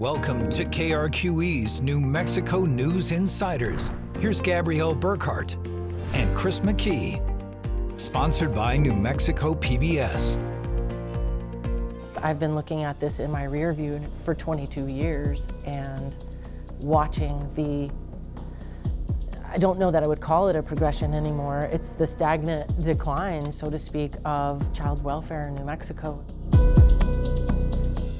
Welcome to KRQE's New Mexico News Insiders. Here's Gabrielle Burkhart and Chris McKee. Sponsored by New Mexico PBS. I've been looking at this in my rear view for 22 years and watching I don't know that I would call it a progression anymore. It's the stagnant decline, so to speak, of child welfare in New Mexico.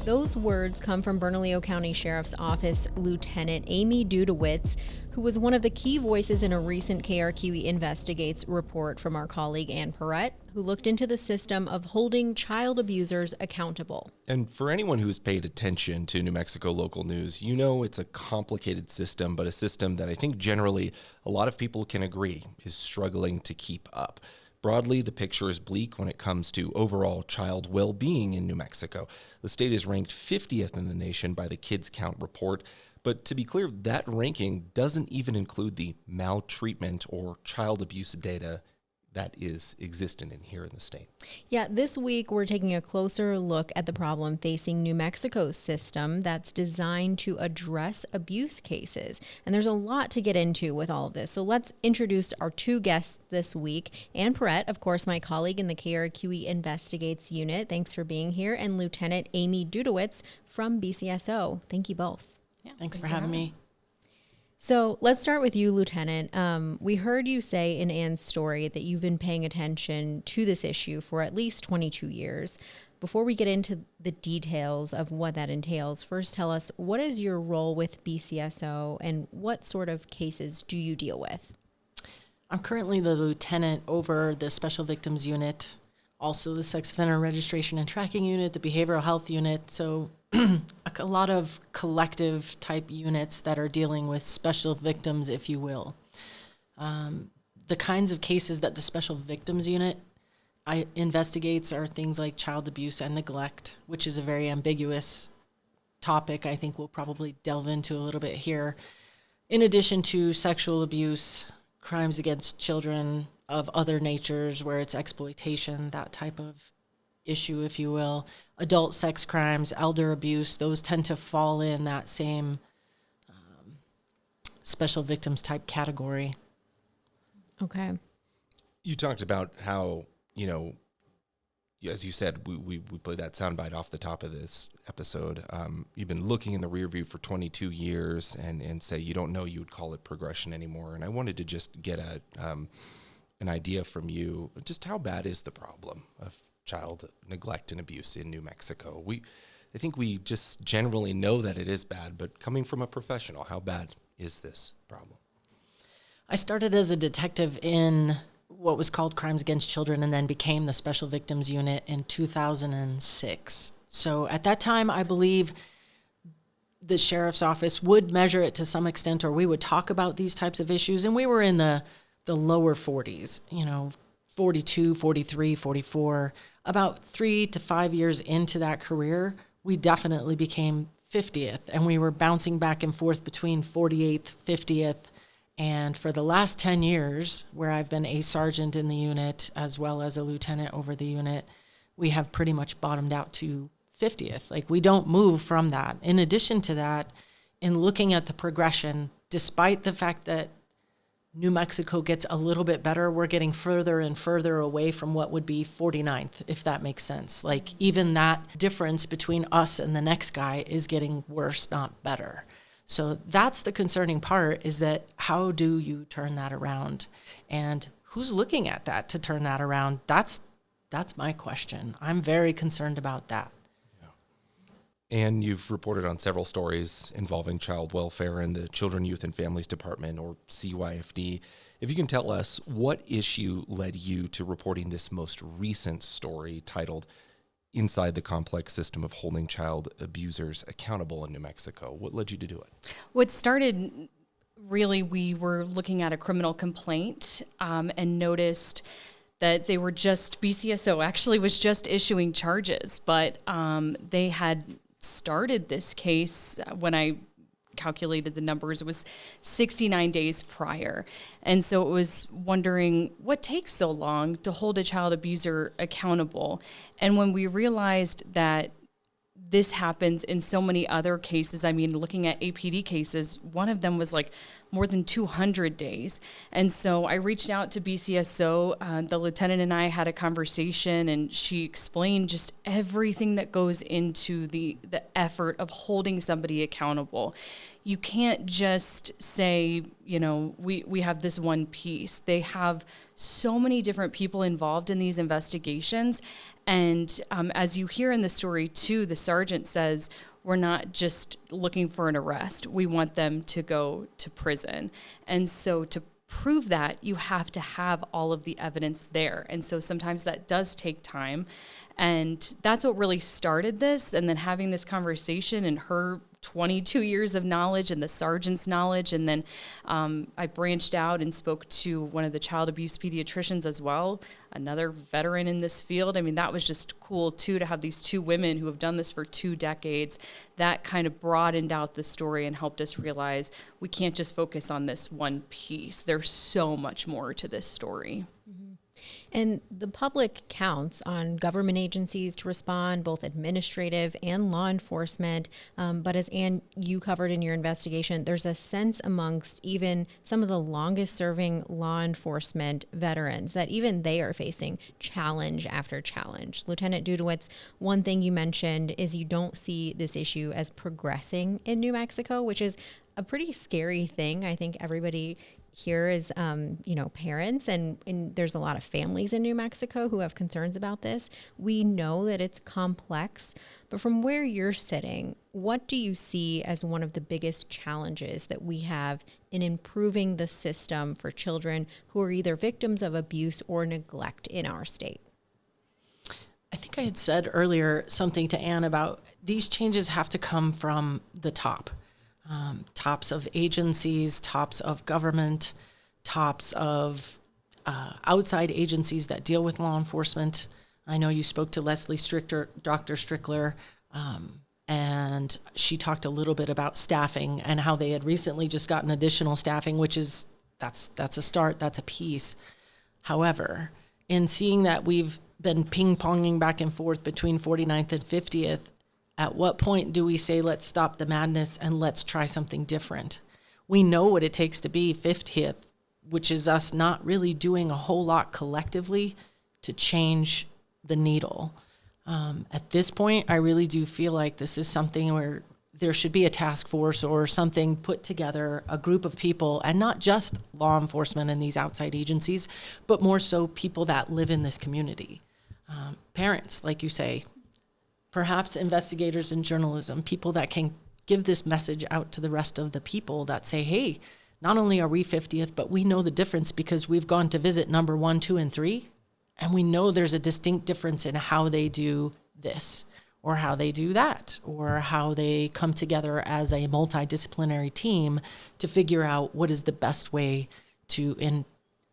Those words come from Bernalillo County Sheriff's Office Lieutenant Amy Dudewicz, who was one of the key voices in a recent KRQE Investigates report from our colleague Pierret, who looked into the system of holding child abusers accountable. And for anyone who's paid attention to New Mexico local news, you know it's a complicated system, but a system that I think generally a lot of people can agree is struggling to keep up. Broadly, the picture is bleak when it comes to overall child well-being in New Mexico. The state is ranked 50th in the nation by the Kids Count report. But to be clear, that ranking doesn't even include the maltreatment or child abuse data that is existent here in the state. Yeah, this week we're taking a closer look at the problem facing New Mexico's system that's designed to address abuse cases. And there's a lot to get into with all of this. So let's introduce our two guests this week. Pierret, of course, my colleague in the KRQE Investigates unit. Thanks for being here. And Lieutenant Amy Dudewicz from BCSO. Thank you both. Yeah, thanks for having me. So let's start with you, Lieutenant. We heard you say in Ann's story that you've been paying attention to this issue for at least 22 years. Before we get into the details of what that entails, first tell us, what is your role with BCSO and what sort of cases do you deal with? I'm currently the lieutenant over the Special Victims Unit, also the Sex Offender Registration and Tracking Unit, the Behavioral Health Unit. So a lot of collective type units that are dealing with special victims, if you will. The kinds of cases that the Special Victims Unit investigates are things like child abuse and neglect, which is a very ambiguous topic I think we'll probably delve into a little bit here. In addition to sexual abuse, crimes against children of other natures where it's exploitation, that type of issue, if you will. Adult sex crimes, elder abuse, those tend to fall in that same special victims type category. Okay. You talked about how, as you said, we played that soundbite off the top of this episode. You've been looking in the rear view for 22 years and say you don't know you would call it progression anymore. And I wanted to just get an idea from you, just how bad is the problem of child neglect and abuse in New Mexico? I think we just generally know that it is bad, but coming from a professional, how bad is this problem? I started as a detective in what was called Crimes Against Children and then became the Special Victims Unit in 2006. So at that time, I believe the sheriff's office would measure it to some extent, or we would talk about these types of issues, and we were in the lower 40s, 42, 43, 44. About 3 to 5 years into that career, we definitely became 50th, and we were bouncing back and forth between 48th, 50th, and for the last 10 years, where I've been a sergeant in the unit as well as a lieutenant over the unit, we have pretty much bottomed out to 50th. Like, we don't move from that. In addition to that, in looking at the progression, despite the fact that New Mexico gets a little bit better, we're getting further and further away from what would be 49th, if that makes sense. Like, even that difference between us and the next guy is getting worse, not better. So that's the concerning part, is that how do you turn that around? And who's looking at that to turn that around? That's my question. I'm very concerned about that. And you've reported on several stories involving child welfare in the Children, Youth, and Families Department, or CYFD. If you can tell us what issue led you to reporting this most recent story titled Inside the Complex System of Holding Child Abusers Accountable in New Mexico. What led you to do it? What started, really, we were looking at a criminal complaint and noticed that they were BCSO actually was just issuing charges, but they had started this case when I calculated the numbers, it was 69 days prior. And so it was wondering what takes so long to hold a child abuser accountable. And when we realized that this happens in so many other cases. I mean, looking at APD cases, one of them was like more than 200 days. And so I reached out to BCSO. The lieutenant and I had a conversation, and she explained just everything that goes into the effort of holding somebody accountable. You can't just say, you know, we have this one piece. They have so many different people involved in these investigations. And as you hear in the story too, the sergeant says, we're not just looking for an arrest. We want them to go to prison. And so to prove that, you have to have all of the evidence there. And so sometimes that does take time. And that's what really started this. And then having this conversation and her 22 years of knowledge and the sergeant's knowledge. And then I branched out and spoke to one of the child abuse pediatricians as well, another veteran in this field. I mean, that was just cool too, to have these two women who have done this for 2 decades. That kind of broadened out the story and helped us realize we can't just focus on this one piece. There's so much more to this story. And the public counts on government agencies to respond, both administrative and law enforcement. But as Ann, you covered in your investigation, there's a sense amongst even some of the longest serving law enforcement veterans that even they are facing challenge after challenge. Lieutenant Dudewicz, one thing you mentioned is you don't see this issue as progressing in New Mexico, which is a pretty scary thing. I think everybody here is, parents, and there's a lot of families in New Mexico who have concerns about this. We know that it's complex, but from where you're sitting, what do you see as one of the biggest challenges that we have in improving the system for children who are either victims of abuse or neglect in our state? I think I had said earlier something to Ann about these changes have to come from the top. Tops of agencies, tops of government, tops of outside agencies that deal with law enforcement. I know you spoke to Leslie Strickler, Dr. Strickler, and she talked a little bit about staffing and how they had recently just gotten additional staffing, which is, that's a start, that's a piece. However, in seeing that we've been ping-ponging back and forth between 49th and 50th, at what point do we say, let's stop the madness and let's try something different? We know what it takes to be 50th, which is us not really doing a whole lot collectively to change the needle. At this point, I really do feel like this is something where there should be a task force or something put together, a group of people, and not just law enforcement and these outside agencies, but more so people that live in this community. Parents, like you say, perhaps investigators in journalism, people that can give this message out to the rest of the people that say, hey, not only are we 50th, but we know the difference because we've gone to visit number 1, 2, and 3, and we know there's a distinct difference in how they do this or how they do that or how they come together as a multidisciplinary team to figure out what is the best way to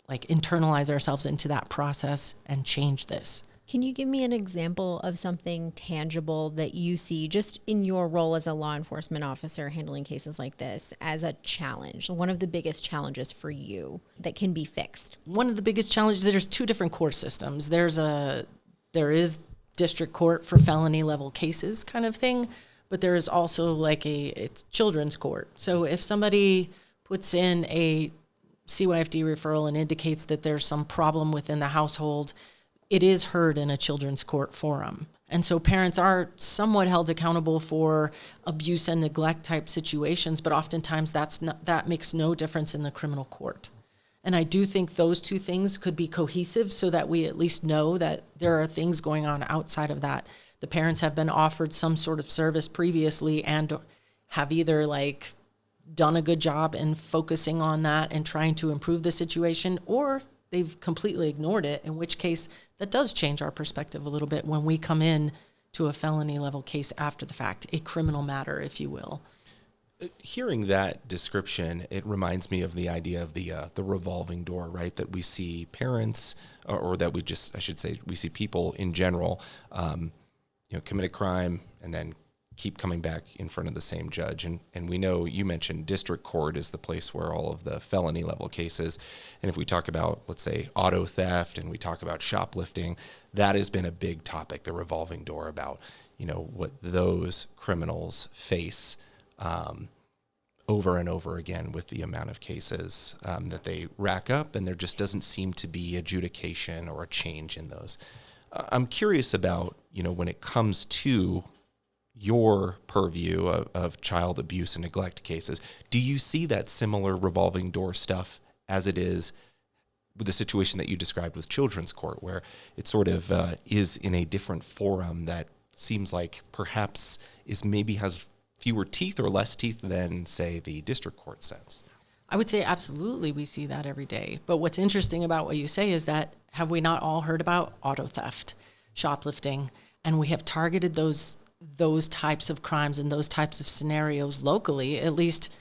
internalize ourselves into that process and change this. Can you give me an example of something tangible that you see just in your role as a law enforcement officer handling cases like this as a challenge, one of the biggest challenges for you that can be fixed? One of the biggest challenges, there's 2 different court systems. There is district court for felony level cases kind of thing, but there is also it's children's court. So if somebody puts in a CYFD referral and indicates that there's some problem within the household, it is heard in a children's court forum. And so parents are somewhat held accountable for abuse and neglect type situations, but oftentimes that makes no difference in the criminal court. And I do think those 2 things could be cohesive so that we at least know that there are things going on outside of that. The parents have been offered some sort of service previously and have either done a good job in focusing on that and trying to improve the situation, or they've completely ignored it, in which case that does change our perspective a little bit when we come in to a felony level case after the fact, a criminal matter, if you will. Hearing that description, it reminds me of the idea of the revolving door, right? That we see parents, or that we see people in general, commit a crime and then keep coming back in front of the same judge. And we know you mentioned district court is the place where all of the felony level cases. And if we talk about, let's say, auto theft and we talk about shoplifting, that has been a big topic, the revolving door about, what those criminals face over and over again with the amount of cases that they rack up, and there just doesn't seem to be adjudication or a change in those. I'm curious about, when it comes to your purview of child abuse and neglect cases, do you see that similar revolving door stuff as it is with the situation that you described with children's court, where it sort of is in a different forum that seems like perhaps has fewer teeth or less teeth than, say, the district court sense? I would say absolutely we see that every day. But what's interesting about what you say is that have we not all heard about auto theft, shoplifting, and we have targeted those types of crimes and those types of scenarios locally? At least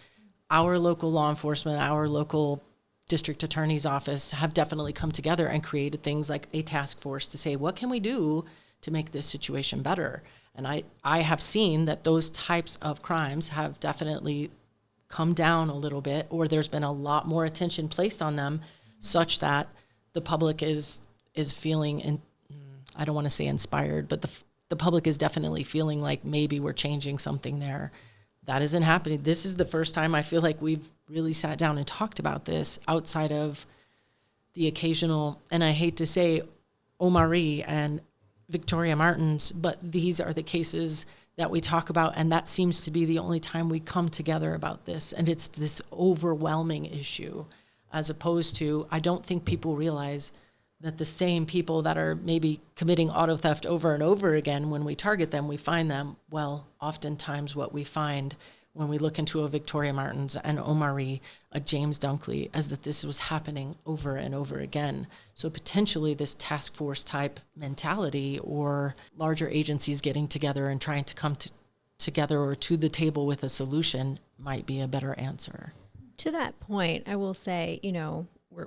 our local law enforcement, our local district attorney's office have definitely come together and created things like a task force to say, what can we do to make this situation better? And I have seen that those types of crimes have definitely come down a little bit, or there's been a lot more attention placed on them, such that the public is feeling, and I don't want to say inspired, but the public is definitely feeling like maybe we're changing something there. That isn't happening. This is the first time I feel like we've really sat down and talked about this outside of the occasional, and I hate to say Omari and Victoria Martins, but these are the cases that we talk about, and that seems to be the only time we come together about this, and it's this overwhelming issue, as opposed to, I don't think people realize that the same people that are maybe committing auto theft over and over again, when we target them, we find them. Well, oftentimes what we find when we look into a Victoria Martins and Omari, a James Dunkley, is that this was happening over and over again. So potentially this task force type mentality, or larger agencies getting together and trying to come together or to the table with a solution, might be a better answer. To that point, I will say,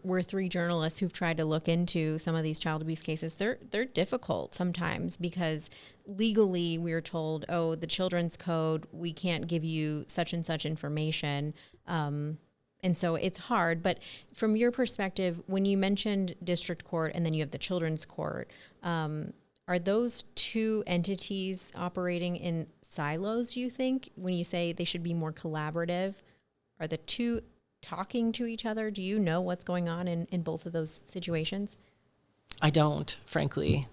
we're three journalists who've tried to look into some of these child abuse cases. They're difficult sometimes because legally we're told, oh, the children's code, we can't give you such and such information. And so it's hard. But from your perspective, when you mentioned district court and then you have the children's court, are those two entities operating in silos, do you think? When you say they should be more collaborative, are the two talking to each other? Do you know what's going on in both of those situations? I don't, frankly.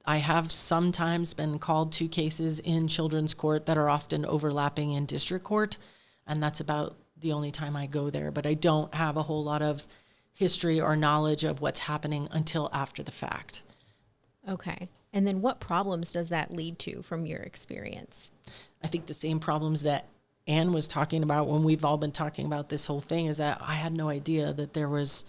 I have sometimes been called to cases in children's court that are often overlapping in district court, and that's about the only time I go there. But I don't have a whole lot of history or knowledge of what's happening until after the fact. Okay. And then what problems does that lead to from your experience? I think the same problems that Anne was talking about when we've all been talking about this whole thing is that I had no idea that there was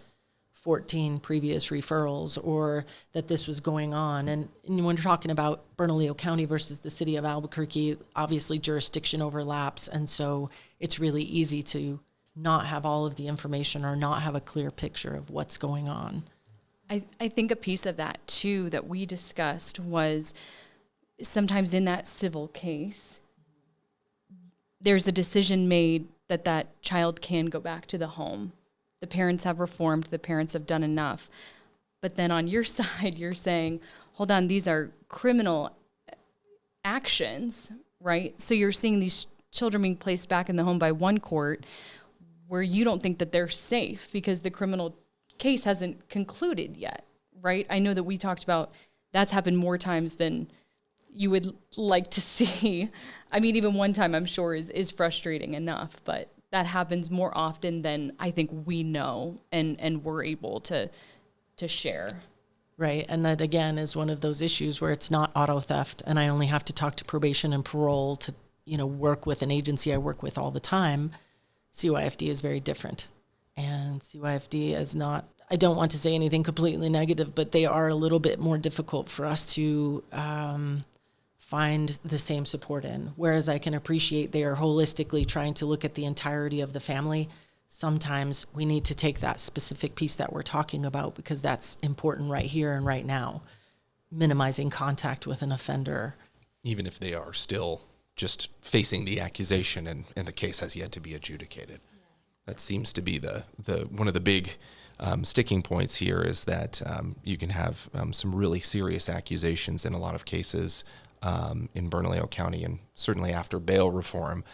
14 previous referrals or that this was going on. And when we're talking about Bernalillo County versus the city of Albuquerque, obviously jurisdiction overlaps. And so it's really easy to not have all of the information or not have a clear picture of what's going on. I think a piece of that too that we discussed was sometimes in that civil case, there's a decision made that that child can go back to the home. The parents have reformed, the parents have done enough. But then on your side, you're saying, hold on, these are criminal actions, right? So you're seeing these children being placed back in the home by one court where you don't think that they're safe because the criminal case hasn't concluded yet, right? I know that we talked about that's happened more times than you would like to see. I mean, even one time I'm sure is frustrating enough, but that happens more often than I think we know and we're able to share. Right. And that, again, is one of those issues where it's not auto theft and I only have to talk to probation and parole to, work with an agency I work with all the time. CYFD is very different. And CYFD is not, I don't want to say anything completely negative, but they are a little bit more difficult for us to find the same support in. Whereas I can appreciate they are holistically trying to look at the entirety of the family. Sometimes we need to take that specific piece that we're talking about because that's important right here and right now. Minimizing contact with an offender. Even if they are still just facing the accusation and the case has yet to be adjudicated. That seems to be the one of the big sticking points here, is that you can have some really serious accusations in a lot of cases in Bernalillo County, and certainly after bail reform,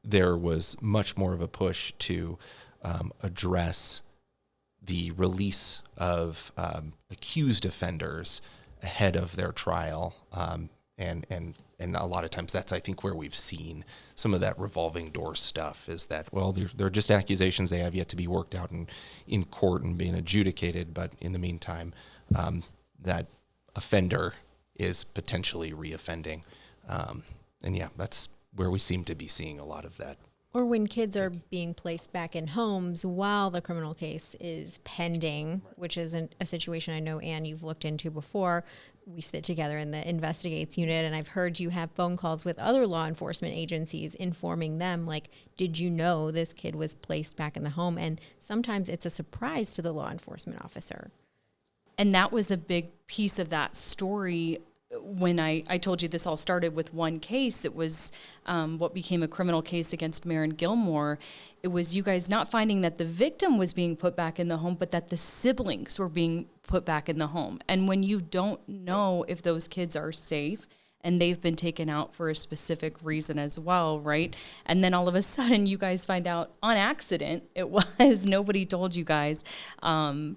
there was much more of a push to address the release of accused offenders ahead of their trial, and a lot of times that's, I think, where we've seen some of that revolving door stuff, is that, well, they're just accusations, they have yet to be worked out in court and being adjudicated, but in the meantime, that offender is potentially reoffending. And yeah, that's where we seem to be seeing a lot of that. Or when kids are being placed back in homes while the criminal case is pending, which is a situation I know, Anne, you've looked into before. We sit together in the Investigates unit, and I've heard you have phone calls with other law enforcement agencies informing them, like, did you know this kid was placed back in the home? And sometimes it's a surprise to the law enforcement officer. And that was a big piece of that story. When I told you this all started with one case, it was what became a criminal case against Marin Gilmore. It was you guys not finding that the victim was being put back in the home, but that the siblings were being put back in the home. And when you don't know if those kids are safe and they've been taken out for a specific reason as well, right? And then all of a sudden you guys find out on accident, it was, nobody told you guys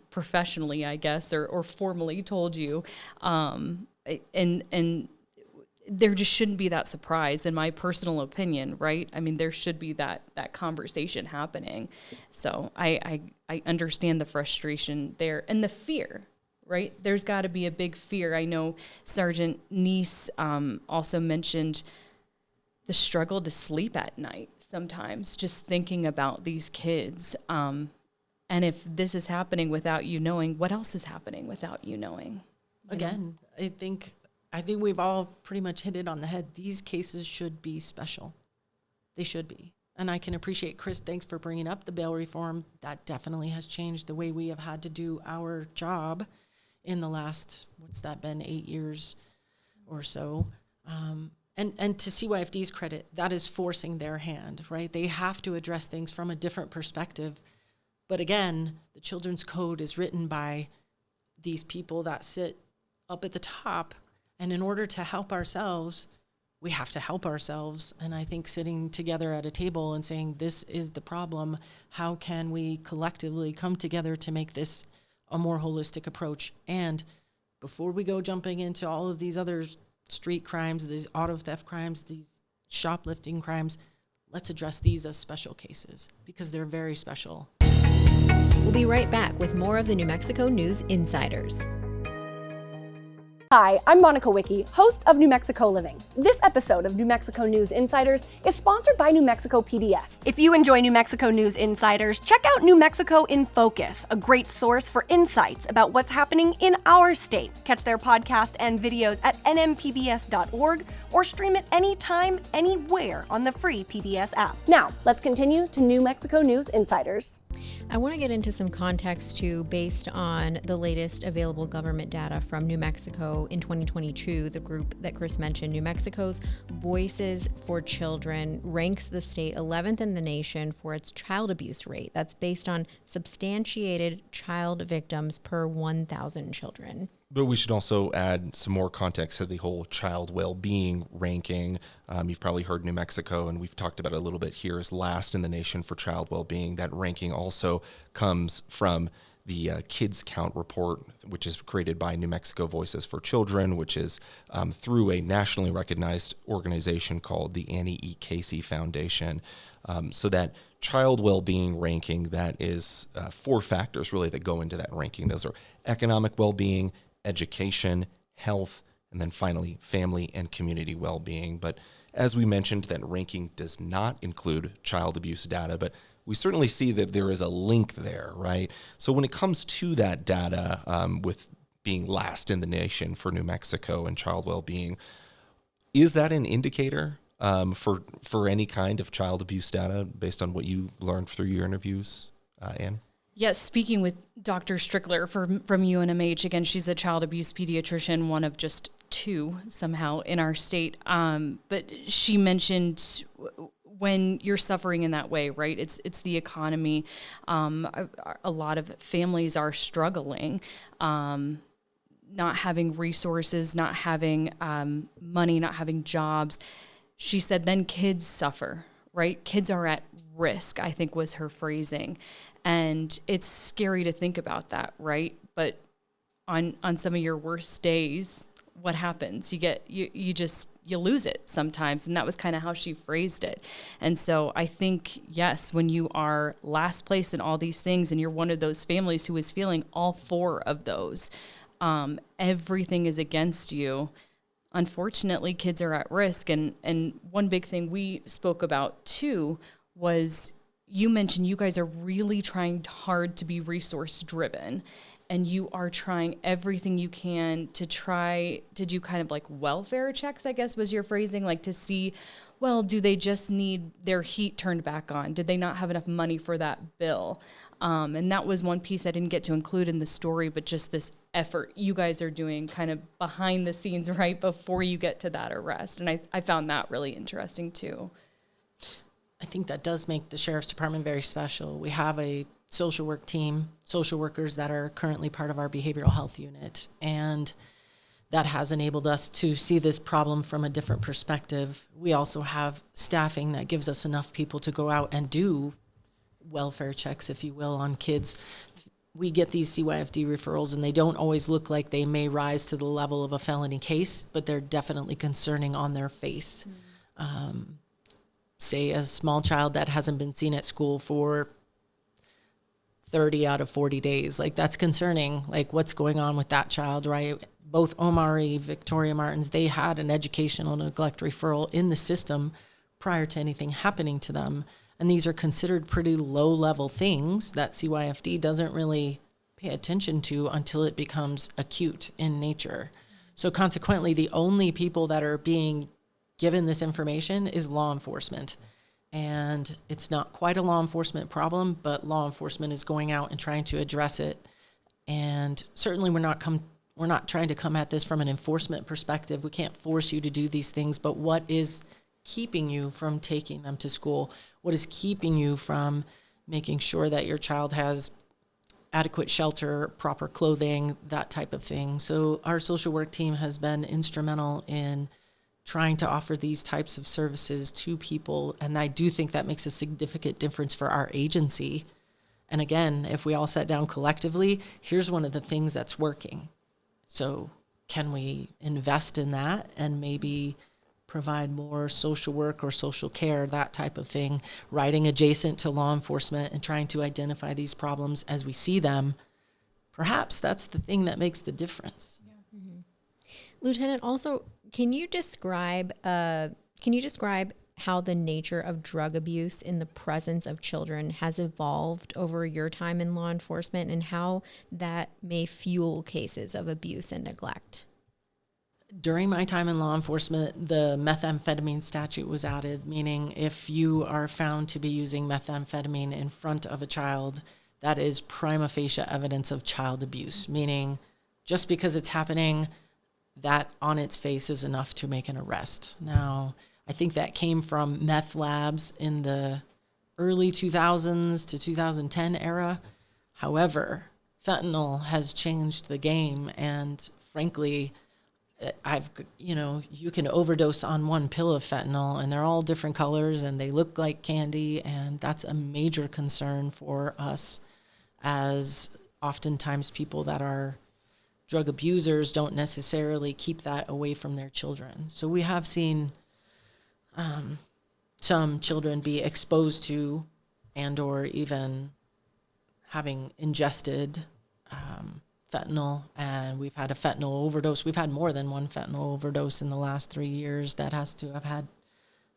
professionally, I guess, or formally told you. And there just shouldn't be that surprise, in my personal opinion, right? I mean, there should be that conversation happening. So I understand the frustration there and the fear, right? There's got to be a big fear. I know Sergeant Neese also mentioned the struggle to sleep at night sometimes, just thinking about these kids. And if this is happening without you knowing, what else is happening without you knowing? Again, I think we've all pretty much hit it on the head. These cases should be special. They should be. And I can appreciate, Chris, thanks for bringing up the bail reform. That definitely has changed the way we have had to do our job in the last, what's that been, 8 years or so. And to CYFD's credit, that is forcing their hand, right? They have to address things from a different perspective. But again, the Children's Code is written by these people that sit up at the top, and in order to help ourselves, we have to help ourselves. And I think sitting together at a table and saying, this is the problem, how can we collectively come together to make this a more holistic approach? And before we go jumping into all of these other street crimes, these auto theft crimes, these shoplifting crimes, let's address these as special cases, because they're very special. We'll be right back with more of the New Mexico News Insiders. Hi, I'm Monica Wicki, host of New Mexico Living. This episode of New Mexico News Insiders is sponsored by New Mexico PBS. If you enjoy New Mexico News Insiders, check out New Mexico in Focus, a great source for insights about what's happening in our state. Catch their podcasts and videos at nmpbs.org or stream it anytime, anywhere on the free PBS app. Now, let's continue to New Mexico News Insiders. I want to get into some context too, based on the latest available government data from New Mexico in 2022. The group that Chris mentioned, New Mexico's Voices for Children, ranks the state 11th in the nation for its child abuse rate. That's based on substantiated child victims per 1,000 children. But we should also add some more context to the whole child well-being ranking. You've probably heard New Mexico, and we've talked about it a little bit here, is last in the nation for child well-being. That ranking also comes from the Kids Count report, which is created by New Mexico Voices for Children, which is through a nationally recognized organization called the Annie E. Casey Foundation. So that child well-being ranking, that is 4 factors really that go into that ranking. Those are economic well-being, education, health, and then finally family and community well-being. But as we mentioned, that ranking does not include child abuse data, but we certainly see that there is a link there, right? So when it comes to that data, with being last in the nation for New Mexico and child well-being, is that an indicator for any kind of child abuse data based on what you learned through your interviews, Anne? Yes, speaking with Dr. Strickler from UNMH, again, she's a child abuse pediatrician, one of just two somehow in our state. But she mentioned when you're suffering in that way, right? It's the economy. A lot of families are struggling, not having resources, not having money, not having jobs. She said then kids suffer, right? Kids are at risk, I think was her phrasing. And it's scary to think about that, right? But on some of your worst days, what happens? You lose it sometimes. And that was kind of how she phrased it. And so I think, yes, when you are last place in all these things and you're one of those families who is feeling all four of those, everything is against you. Unfortunately, kids are at risk. And one big thing we spoke about too was you mentioned you guys are really trying hard to be resource driven. And you are trying everything you can to try to do kind of like welfare checks, I guess was your phrasing, like to see, well, do they just need their heat turned back on? Did they not have enough money for that bill? And that was one piece I didn't get to include in the story, but just this effort you guys are doing kind of behind the scenes right before you get to that arrest. And I found that really interesting too. I think that does make the Sheriff's Department very special. We have a social work team, social workers that are currently part of our behavioral health unit. And that has enabled us to see this problem from a different perspective. We also have staffing that gives us enough people to go out and do welfare checks, if you will, on kids. We get these CYFD referrals, and they don't always look like they may rise to the level of a felony case, but they're definitely concerning on their face. Say a small child that hasn't been seen at school for 30 out of 40 days. Like, that's concerning. Like, what's going on with that child, right? Both Omari, Victoria Martins, they had an educational neglect referral in the system prior to anything happening to them. And these are considered pretty low-level things that CYFD doesn't really pay attention to until it becomes acute in nature. So consequently, the only people that are being given this information is law enforcement. And it's not quite a law enforcement problem, but law enforcement is going out and trying to address it. And certainly we're not trying to come at this from an enforcement perspective. We can't force you to do these things, but what is keeping you from taking them to school? What is keeping you from making sure that your child has adequate shelter, proper clothing, that type of thing? So our social work team has been instrumental in trying to offer these types of services to people. And I do think that makes a significant difference for our agency. And again, if we all sat down collectively, here's one of the things that's working. So can we invest in that and maybe provide more social work or social care, that type of thing, writing adjacent to law enforcement and trying to identify these problems as we see them? Perhaps that's the thing that makes the difference. Yeah. Mm-hmm. Lieutenant, also, can you describe how the nature of drug abuse in the presence of children has evolved over your time in law enforcement and how that may fuel cases of abuse and neglect? During my time in law enforcement, the methamphetamine statute was added, meaning if you are found to be using methamphetamine in front of a child, that is prima facie evidence of child abuse, meaning just because it's happening, that on its face is enough to make an arrest. Now, I think that came from meth labs in the early 2000s to 2010 era. However, fentanyl has changed the game, and frankly, you can overdose on one pill of fentanyl, and they're all different colors, and they look like candy, and that's a major concern for us, as oftentimes people that are drug abusers don't necessarily keep that away from their children. So we have seen some children be exposed to and or even having ingested fentanyl, and we've had a fentanyl overdose. We've had more than one fentanyl overdose in the last 3 years that has to have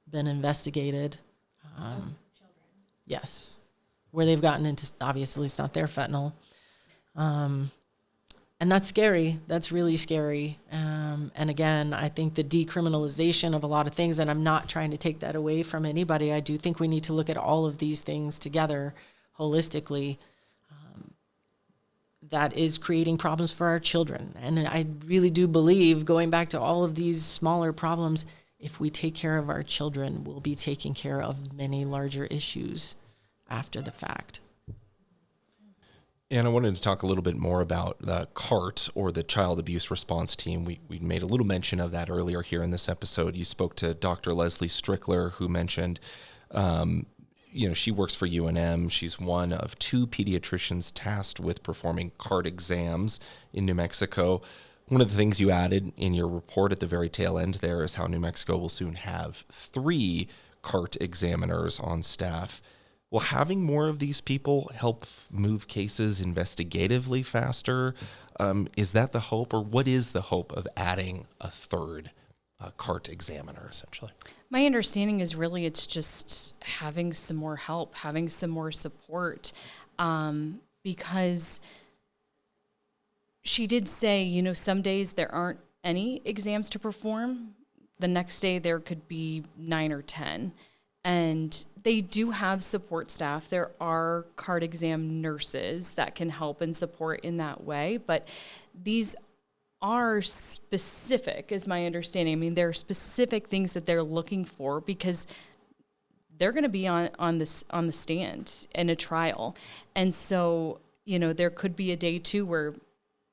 been investigated. Children. Yes, where they've gotten into, obviously it's not their fentanyl. And that's scary. That's really scary. And again, I think the decriminalization of a lot of things, and I'm not trying to take that away from anybody. I do think we need to look at all of these things together holistically. that is creating problems for our children. And I really do believe, going back to all of these smaller problems, if we take care of our children, we'll be taking care of many larger issues after the fact. And I wanted to talk a little bit more about the CART, or the Child Abuse Response Team. We made a little mention of that earlier here in this episode. You spoke to Dr. Leslie Strickler, who mentioned, she works for UNM. She's one of 2 pediatricians tasked with performing CART exams in New Mexico. One of the things you added in your report at the very tail end there is how New Mexico will soon have 3 CART examiners on staff. Will having more of these people help move cases investigatively faster? Is that the hope, or what is the hope of adding a 3rd CART examiner, essentially? My understanding is really it's just having some more help, having some more support, because she did say, some days there aren't any exams to perform. The next day there could be 9 or 10. And they do have support staff. There are CART exam nurses that can help and support in that way. But these are specific, is my understanding. I mean, there are specific things that they're looking for because they're going to be on the stand in a trial. And so, there could be a day too where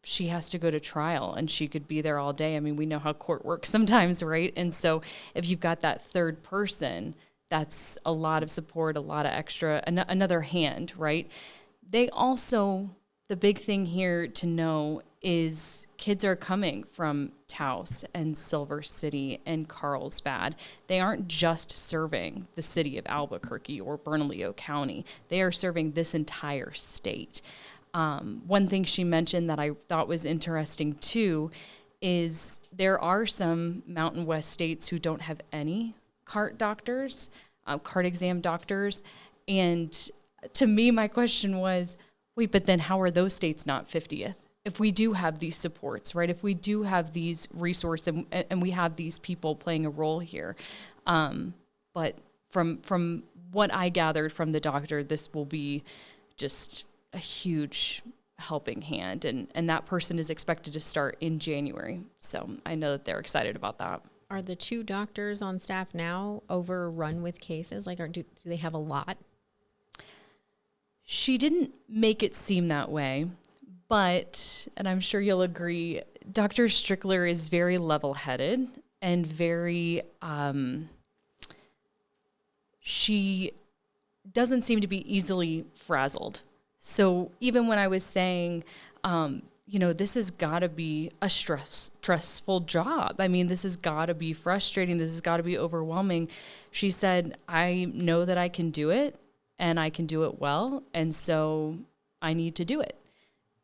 she has to go to trial and she could be there all day. I mean, we know how court works sometimes, right? And so if you've got that 3rd person, that's a lot of support, a lot of extra, another hand, right? They also, the big thing here to know is kids are coming from Taos and Silver City and Carlsbad. They aren't just serving the city of Albuquerque or Bernalillo County. They are serving this entire state. One thing she mentioned that I thought was interesting too is there are some Mountain West states who don't have any CART doctors, CART exam doctors. And to me, my question was, wait, but then how are those states not 50th? If we do have these supports, right? If we do have these resources and we have these people playing a role here. But from what I gathered from the doctor, this will be just a huge helping hand. And that person is expected to start in January. So I know that they're excited about that. Are the 2 doctors on staff now overrun with cases? Like, do they have a lot? She didn't make it seem that way, but, and I'm sure you'll agree, Dr. Strickler is very level-headed and very, she doesn't seem to be easily frazzled. So even when I was saying, this has got to be a stressful job. I mean, this has got to be frustrating. This has got to be overwhelming. She said, I know that I can do it and I can do it well. And so I need to do it.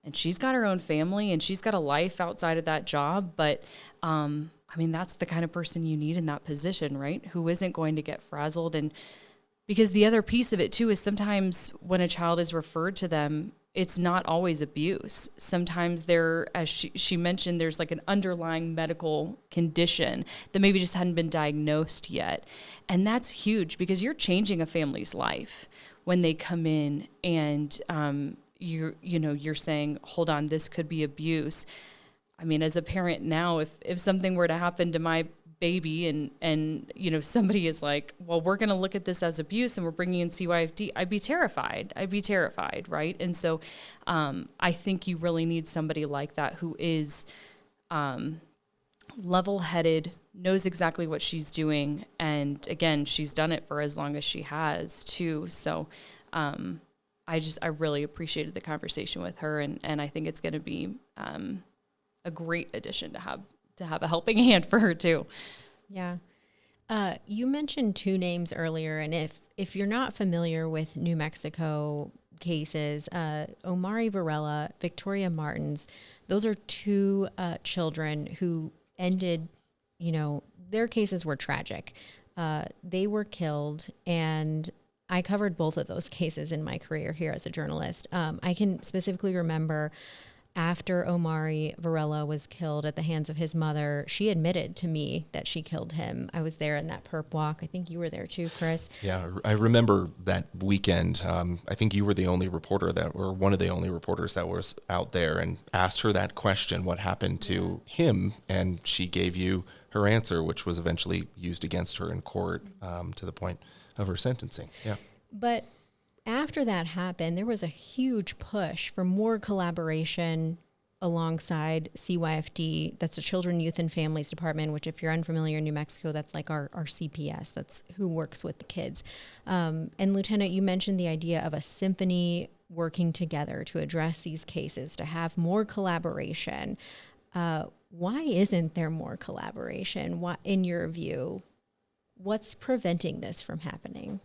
And she's got her own family and she's got a life outside of that job. But, that's the kind of person you need in that position, right? Who isn't going to get frazzled. And because the other piece of it too is sometimes when a child is referred to them, it's not always abuse. Sometimes as she mentioned, there's like an underlying medical condition that maybe just hadn't been diagnosed yet. And that's huge because you're changing a family's life when they come in and you're saying, hold on, this could be abuse. I mean, as a parent now, if something were to happen to my baby and somebody is like, well, we're going to look at this as abuse and we're bringing in CYFD, I'd be terrified, right? And so I think you really need somebody like that who is level-headed, knows exactly what she's doing, and again, she's done it for as long as she has too. So I really appreciated the conversation with her, and I think it's going to be a great addition to have a helping hand for her too. Yeah. You mentioned 2 names earlier, and if you're not familiar with New Mexico cases, Omari Varela, Victoria Martins, those are 2 children who ended, their cases were tragic. They were killed, and I covered both of those cases in my career here as a journalist. I can specifically remember after Omari Varela was killed at the hands of his mother, she admitted to me that she killed him. I was there in that perp walk. I think you were there too, Chris. Yeah, I remember that weekend. I think you were the only reporter or one of the only reporters that was out there, and asked her that question, what happened to him? And she gave you her answer, which was eventually used against her in court to the point of her sentencing. Yeah. But after that happened, there was a huge push for more collaboration alongside CYFD. That's the Children, Youth, and Families Department, which, if you're unfamiliar in New Mexico, that's like our CPS. That's who works with the kids. And Lieutenant, you mentioned the idea of a symphony working together to address these cases, to have more collaboration. Why isn't there more collaboration? What, in your view, what's preventing this from happening?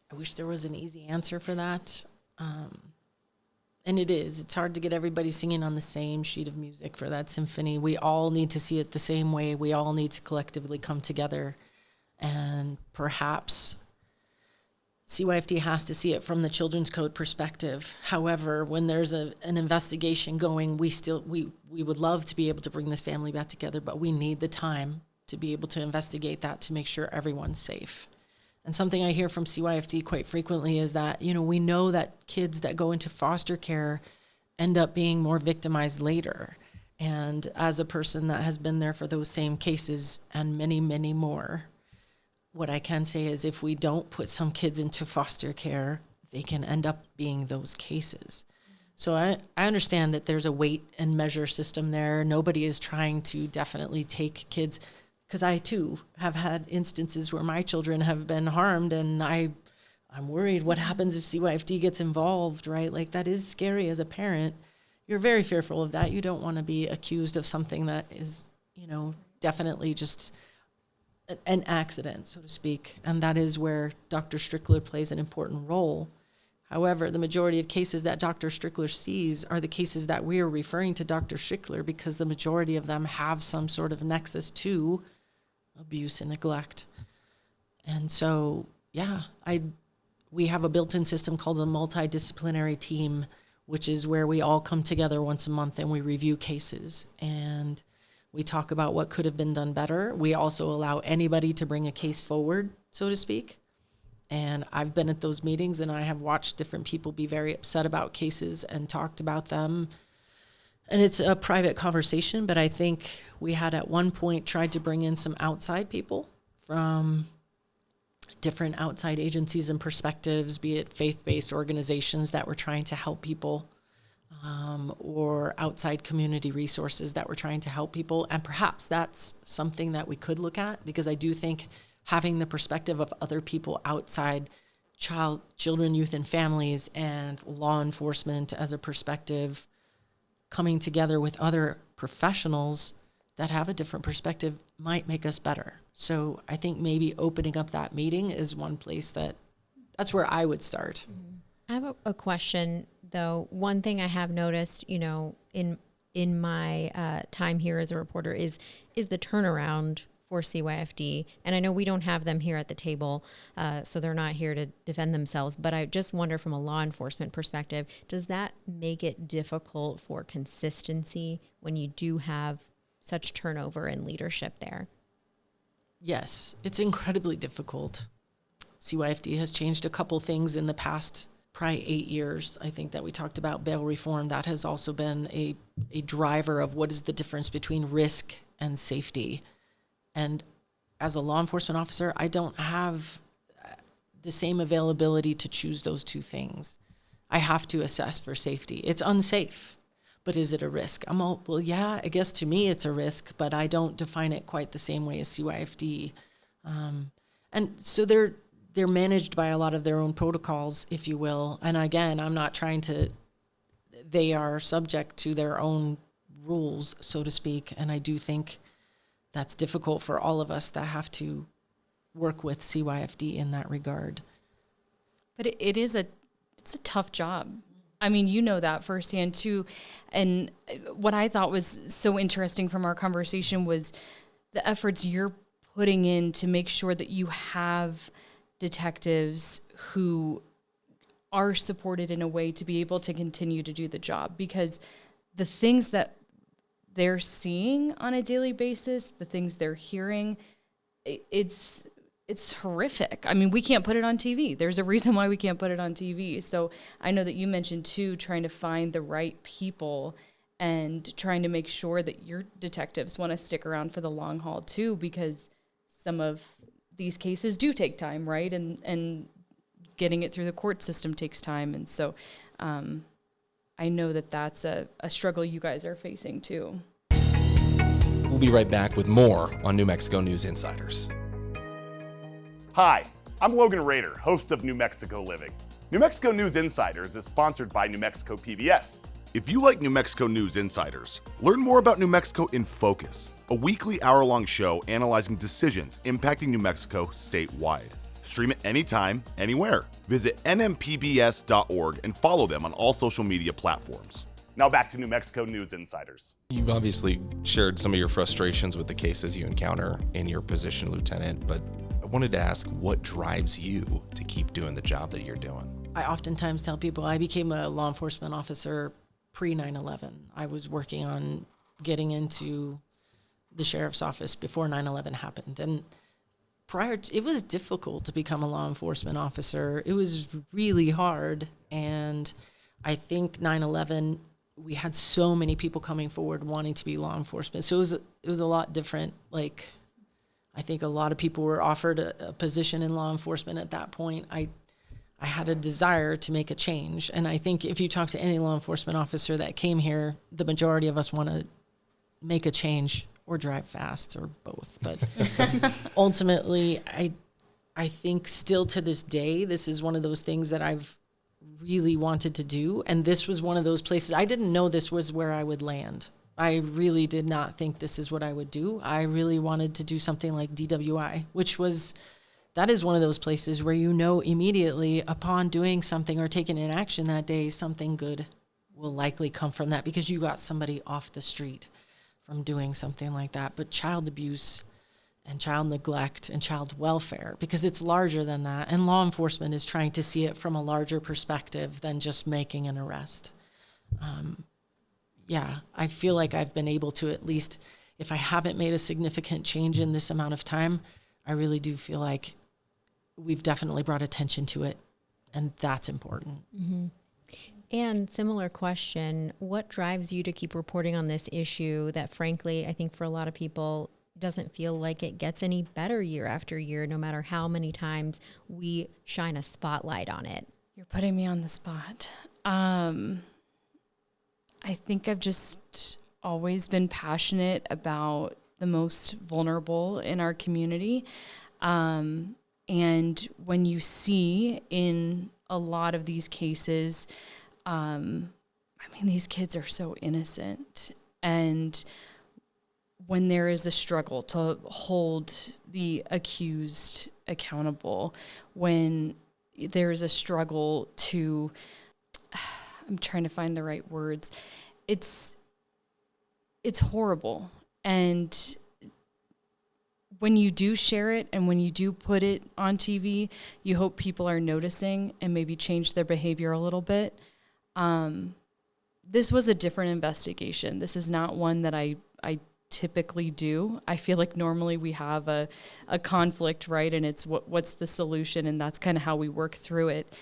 I wish there was an easy answer for that. And it is. It's hard to get everybody singing on the same sheet of music for that symphony. We all need to see it the same way. We all need to collectively come together. And perhaps CYFD has to see it from the Children's Code perspective. However, when there's an investigation going, we would love to be able to bring this family back together, but we need the time to be able to investigate that to make sure everyone's safe. And something I hear from CYFD quite frequently is that, we know that kids that go into foster care end up being more victimized later. And as a person that has been there for those same cases and many, many more, what I can say is if we don't put some kids into foster care, they can end up being those cases. So I understand that there's a weight and measure system there. Nobody is trying to definitely take kids, because I, too, have had instances where my children have been harmed, and I'm worried what happens if CYFD gets involved, right? Like, that is scary as a parent. You're very fearful of that. You don't want to be accused of something that is, definitely just an accident, so to speak. And that is where Dr. Strickler plays an important role. However, the majority of cases that Dr. Strickler sees are the cases that we are referring to Dr. Strickler because the majority of them have some sort of nexus to abuse and neglect. And so, we have a built-in system called a multidisciplinary team, which is where we all come together once a month and we review cases. And we talk about what could have been done better. We also allow anybody to bring a case forward, so to speak. And I've been at those meetings and I have watched different people be very upset about cases and talked about them. And it's a private conversation, but I think we had at one point tried to bring in some outside people from different outside agencies and perspectives, be it faith-based organizations that were trying to help people, or outside community resources that were trying to help people. And perhaps that's something that we could look at, because I do think having the perspective of other people outside children, youth, and families, and law enforcement as a perspective, coming together with other professionals that have a different perspective might make us better. So I think maybe opening up that meeting is one place that's where I would start. I have a question, though. One thing I have noticed, in my time here as a reporter is the turnaround for CYFD. And I know we don't have them here at the table, so they're not here to defend themselves. But I just wonder, from a law enforcement perspective, does that make it difficult for consistency when you do have such turnover in leadership there? Yes, it's incredibly difficult. CYFD has changed a couple things in the past, probably 8 years. I think that we talked about bail reform. That has also been a driver of what is the difference between risk and safety. And as a law enforcement officer, I don't have the same availability to choose those two things. I have to assess for safety. It's unsafe, but is it a risk? I guess to me it's a risk, but I don't define it quite the same way as CYFD. And so they're managed by a lot of their own protocols, if you will. And again, I'm not trying to, they are subject to their own rules, so to speak. And I do think that's difficult for all of us that have to work with CYFD in that regard. But it's a tough job. I mean, you know that firsthand too. And what I thought was so interesting from our conversation was the efforts you're putting in to make sure that you have detectives who are supported in a way to be able to continue to do the job, because the things that they're seeing on a daily basis, the things they're hearing, it's horrific. I mean, we can't put it on TV. There's a reason why we can't put it on TV. So I know that you mentioned too, trying to find the right people and trying to make sure that your detectives want to stick around for the long haul too, because some of these cases do take time, right? And getting it through the court system takes time. And so I know that that's a struggle you guys are facing too. We'll be right back with more on New Mexico News Insiders. Hi, I'm Logan Rader, host of New Mexico Living. New Mexico News Insiders is sponsored by New Mexico PBS. If you like New Mexico News Insiders, learn more about New Mexico in Focus, a weekly hour-long show analyzing decisions impacting New Mexico statewide. Stream it anytime, anywhere. Visit nmpbs.org and follow them on all social media platforms. Now back to New Mexico News Insiders. You've obviously shared some of your frustrations with the cases you encounter in your position, Lieutenant, but I wanted to ask what drives you to keep doing the job that you're doing? I oftentimes tell people I became a law enforcement officer pre-9/11. I was working on getting into the sheriff's office before 9/11 happened. And it was difficult to become a law enforcement officer. It was really hard. And I think 9/11, we had so many people coming forward wanting to be law enforcement. So it was a lot different. Like, I think a lot of people were offered a position in law enforcement at that point. I had a desire to make a change. And I think if you talk to any law enforcement officer that came here, the majority of us want to make a change or drive fast or both. But ultimately, I think still to this day, this is one of those things that I've really wanted to do. And this was one of those places. I didn't know this was where I would land. I really did not think this is what I would do. I really wanted to do something like DWI, that is one of those places where you know immediately upon doing something or taking an action that day, something good will likely come from that because you got somebody off the street from doing something like that. But child abuse and child neglect and child welfare, because it's larger than that, and law enforcement is trying to see it from a larger perspective than just making an arrest. I feel like I've been able to, at least if I haven't made a significant change in this amount of time, I really do feel like we've definitely brought attention to it, and that's important. Mm-hmm. And similar question, what drives you to keep reporting on this issue that, frankly, I think for a lot of people doesn't feel like it gets any better year after year, no matter how many times we shine a spotlight on it? You're putting me on the spot. I think I've just always been passionate about the most vulnerable in our community. And when you see in a lot of these cases, these kids are so innocent. And when there is a struggle to hold the accused accountable, when there's a struggle to, I'm trying to find the right words, it's horrible. And when you do share it and when you do put it on TV, you hope people are noticing and maybe change their behavior a little bit. This was a different investigation. This is not one that I typically do. I feel like normally we have a conflict, right? And it's what's the solution, and that's kind of how we work through it.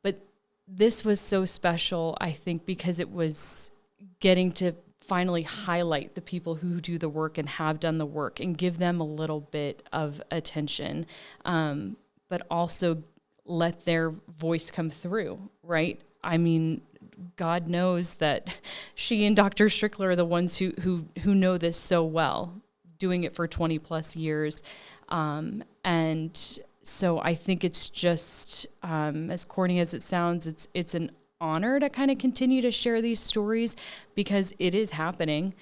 But this was so special, I think, because it was getting to finally highlight the people who do the work and have done the work and give them a little bit of attention, but also let their voice come through, right? I mean, God knows that she and Dr. Strickler are the ones who know this so well, doing it for 20 plus years. And so I think it's just, as corny as it sounds, it's an honor to kind of continue to share these stories because it is happening.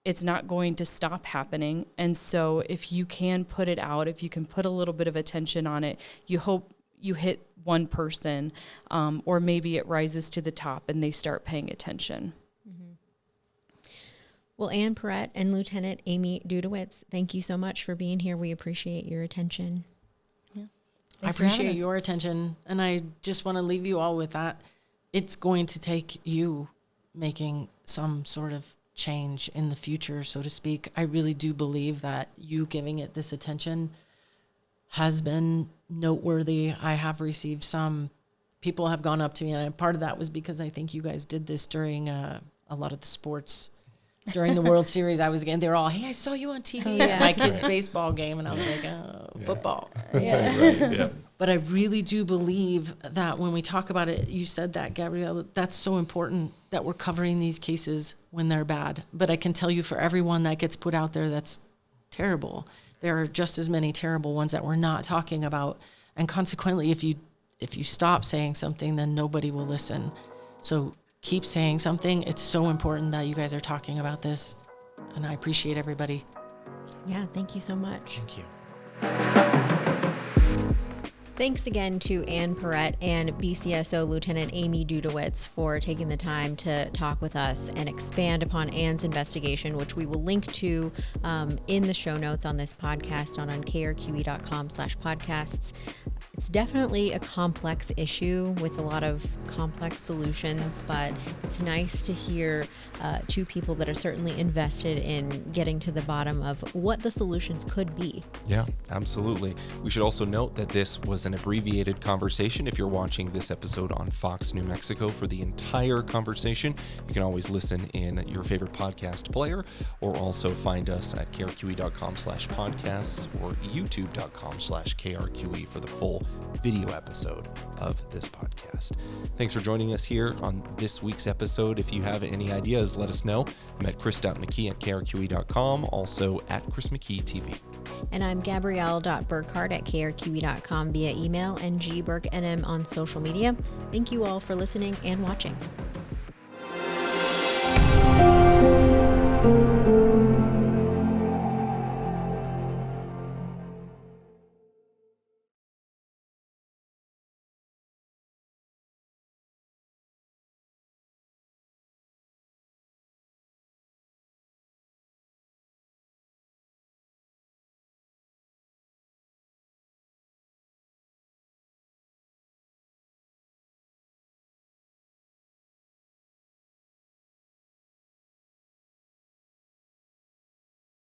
It's not going to stop happening. And so if you can put it out, if you can put a little bit of attention on it, you hope you hit one person, or maybe it rises to the top and they start paying attention. Mm-hmm. Well, Ann Pierret and Lieutenant Amy Dudewicz, thank you so much for being here. We appreciate your attention. Yeah. I appreciate your attention. And I just want to leave you all with that. It's going to take you making some sort of change in the future, so to speak. I really do believe that you giving it this attention has been noteworthy. I have received some people have gone up to me, and part of that was because I think you guys did this during a lot of the sports. During the World Series, I was again. They were all, "Hey, I saw you on TV at my kid's baseball game," and I was like, "Oh, football." Yeah. But I really do believe that when we talk about it, you said that, Gabrielle, that's so important that we're covering these cases when they're bad. But I can tell you, for everyone that gets put out there that's terrible, there are just as many terrible ones that we're not talking about. And consequently, if you stop saying something, then nobody will listen. So keep saying something. It's so important that you guys are talking about this. And I appreciate everybody. Yeah, thank you so much. Thank you. Thanks again to Ann Pierret and BCSO Lieutenant Amy Dudewicz for taking the time to talk with us and expand upon Ann's investigation, which we will link to in the show notes on this podcast on krqe.com/podcasts. It's definitely a complex issue with a lot of complex solutions, but it's nice to hear two people that are certainly invested in getting to the bottom of what the solutions could be. Yeah, absolutely. We should also note that this was an abbreviated conversation. If you're watching this episode on Fox New Mexico for the entire conversation, you can always listen in your favorite podcast player, or also find us at krqe.com/podcasts or youtube.com/krqe for the full video episode of this podcast. Thanks for joining us here on this week's episode. If you have any ideas, let us know. I'm at chris.mckee at krqe.com, also at Chris McKee TV. And I'm Gabrielle.Burkhart at krqe.com via email and gburknm on social media. Thank you all for listening and watching.